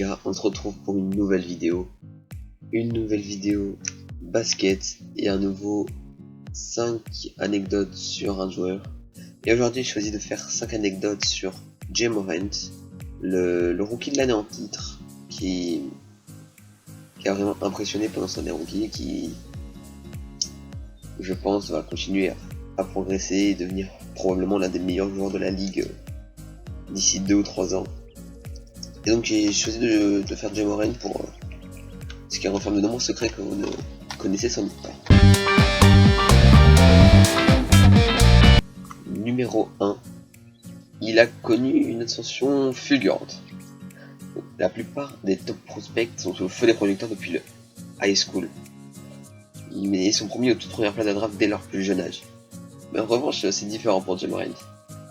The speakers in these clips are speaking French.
gars, on se retrouve pour une nouvelle vidéo. Une nouvelle vidéo basket et un nouveau 5 anecdotes sur un joueur. Et aujourd'hui j'ai choisi de faire 5 anecdotes sur Ja Morant, le rookie de l'année en titre, qui a vraiment impressionné pendant son année rookie et qui, je pense, va continuer à progresser et devenir probablement l'un des meilleurs joueurs de la ligue d'ici 2 ou 3 ans. Et donc j'ai choisi de faire Ja Morant pour ce qui renferme de nombreux secrets que vous ne connaissez sans doute pas. Numéro 1. Il a connu une ascension fulgurante. La plupart des top prospects sont au feu des projecteurs depuis le high school, mais sont promis aux toutes premières places de draft dès leur plus jeune âge. Mais en revanche, c'est différent pour Ja Morant.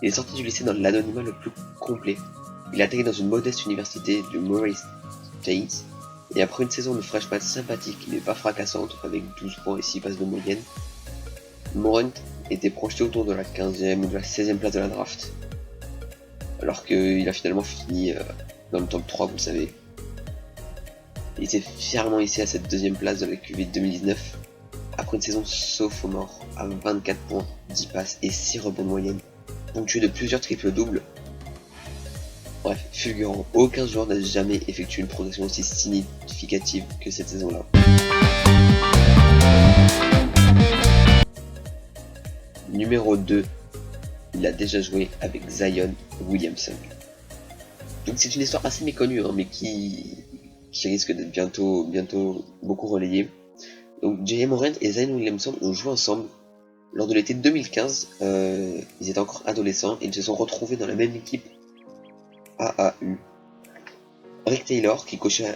Il est sorti du lycée dans l'anonymat le plus complet. Il a atterri dans une modeste université du Murray State, et après une saison de freshman sympathique mais pas fracassante, avec 12 points et 6 passes de moyenne, Morant était projeté autour de la 15e ou de la 16e place de la draft, alors qu'il a finalement fini dans le top 3, vous le savez. Il s'est fièrement hissé à cette deuxième place de la QV 2019, après une saison sophomore à 24 points, 10 passes et 6 rebonds de moyenne, ponctué de plusieurs triples-doubles. Bref, fulgurant, aucun joueur n'a jamais effectué une progression aussi significative que cette saison-là. Numéro 2, il a déjà joué avec Zion Williamson. Donc c'est une histoire assez méconnue, mais qui risque d'être bientôt beaucoup relayée. Donc Ja Morant et Zion Williamson ont joué ensemble lors de l'été 2015. Ils étaient encore adolescents et ils se sont retrouvés dans la même équipe AAU. Rick Taylor, qui coachait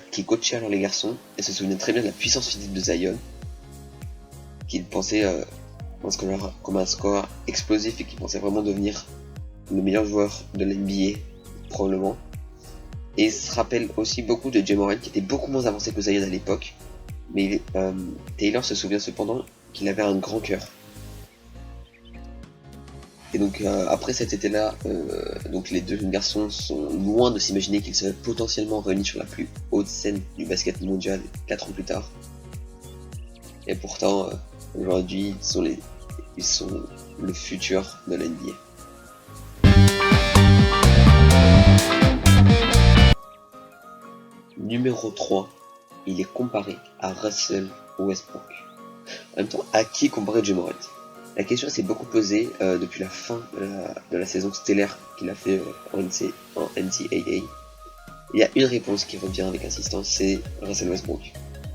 alors les garçons, et se souvenait très bien de la puissance physique de Zion, qu'il pensait comme un scoreur explosif et qu'il pensait vraiment devenir le meilleur joueur de l'NBA, probablement. Et il se rappelle aussi beaucoup de Ja Morant, qui était beaucoup moins avancé que Zion à l'époque, mais Taylor se souvient cependant qu'il avait un grand cœur. Et donc après cet été-là, donc les deux jeunes garçons sont loin de s'imaginer qu'ils seraient potentiellement réunis sur la plus haute scène du basket mondial 4 ans plus tard. Et pourtant, aujourd'hui, ils sont le futur de la NBA. Numéro 3, il est comparé à Russell Westbrook. En même temps, à qui comparer Ja Morant ? La question s'est beaucoup posée depuis la fin de la saison stellaire qu'il a fait en NCAA. Il y a une réponse qui revient avec insistance, c'est Russell Westbrook.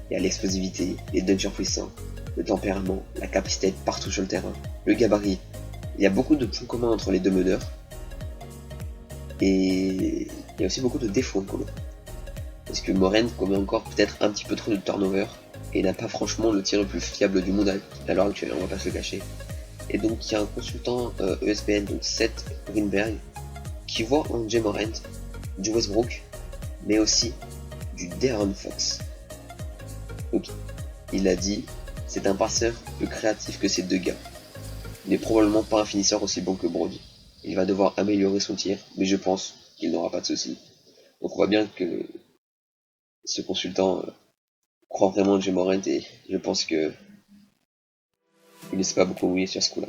Il y a l'explosivité, les dunkers puissants, le tempérament, la capacité d'être partout sur le terrain, le gabarit. Il y a beaucoup de points communs entre les deux meneurs. Et il y a aussi beaucoup de défauts communs. Parce que Morant commet encore peut-être un petit peu trop de turnover et n'a pas franchement le tir le plus fiable du monde à l'heure actuelle, on va pas se le cacher. Et donc il y a un consultant ESPN, donc Seth Greenberg, qui voit en Ja Morant du Westbrook, mais aussi du De'Aaron Fox. Donc il a dit, c'est un passeur plus créatif que ces deux gars. Il n'est probablement pas un finisseur aussi bon que Brody. Il va devoir améliorer son tir, mais je pense qu'il n'aura pas de soucis. Donc on voit bien que ce consultant croit vraiment en Ja Morant et je pense que il ne s'est pas beaucoup mouillé sur ce coup-là.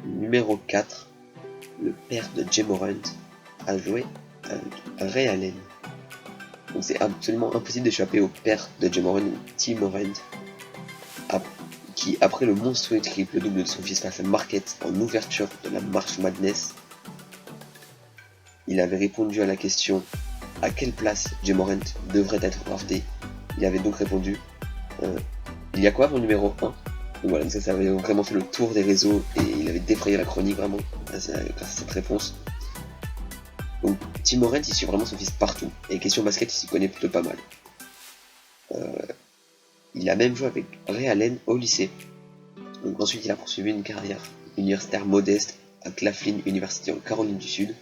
Numéro 4, le père de Ja Morant a joué avec Ray Allen. Donc c'est absolument impossible d'échapper au père de Ja Morant, T. Morant, qui après le monstrueux triple-double de son fils face à Marquette en ouverture de la March Madness, il avait répondu à la question à quelle place Ja Morant devrait être drafté. Il avait donc répondu il y a quoi mon numéro 1 ? Donc voilà, donc ça avait vraiment fait le tour des réseaux et il avait défrayé la chronique vraiment grâce à cette réponse. Donc Tim Morant il suit vraiment son fils partout et question basket il s'y connaît plutôt pas mal. Il a même joué avec Ray Allen au lycée. Donc ensuite il a poursuivi une carrière universitaire modeste à Claflin University en Caroline du Sud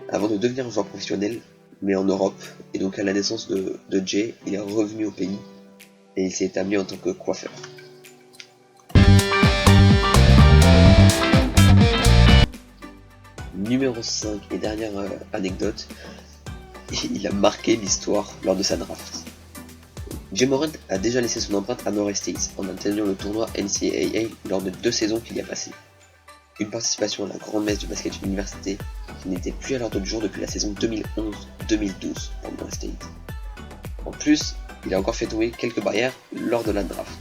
avant de devenir un joueur professionnel mais en Europe, et donc à la naissance de Jay, il est revenu au pays et il s'est établi en tant que coiffeur. numéro 5 et dernière anecdote, il a marqué l'histoire lors de sa draft. Ja Morant a déjà laissé son empreinte à Norris State en atteignant le tournoi NCAA lors de 2 saisons qu'il y a passé. Une participation à la grande messe du basket université qui n'était plus à l'ordre du jour depuis la saison 2011-2012 pour Norris State. En plus, il a encore fait tomber quelques barrières lors de la draft.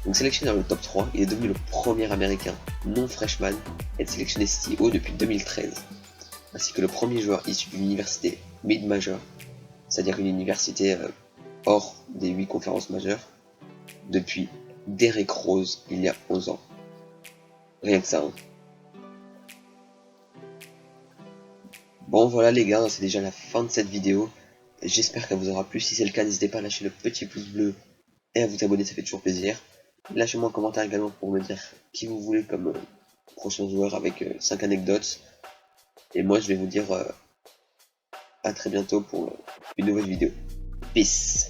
Donc sélectionné dans le top 3, il est devenu le premier américain non freshman à être sélectionné si haut depuis 2013, ainsi que le premier joueur issu d'une université mid-major, c'est-à-dire une université hors des 8 conférences majeures, depuis Derrick Rose il y a 11 ans. Rien que ça, hein. Bon voilà les gars, c'est déjà la fin de cette vidéo. J'espère qu'elle vous aura plu. Si c'est le cas, n'hésitez pas à lâcher le petit pouce bleu et à vous abonner, ça fait toujours plaisir. Lâchez-moi un commentaire également pour me dire qui vous voulez comme prochain joueur avec 5 anecdotes. Et moi je vais vous dire à très bientôt pour une nouvelle vidéo. Peace.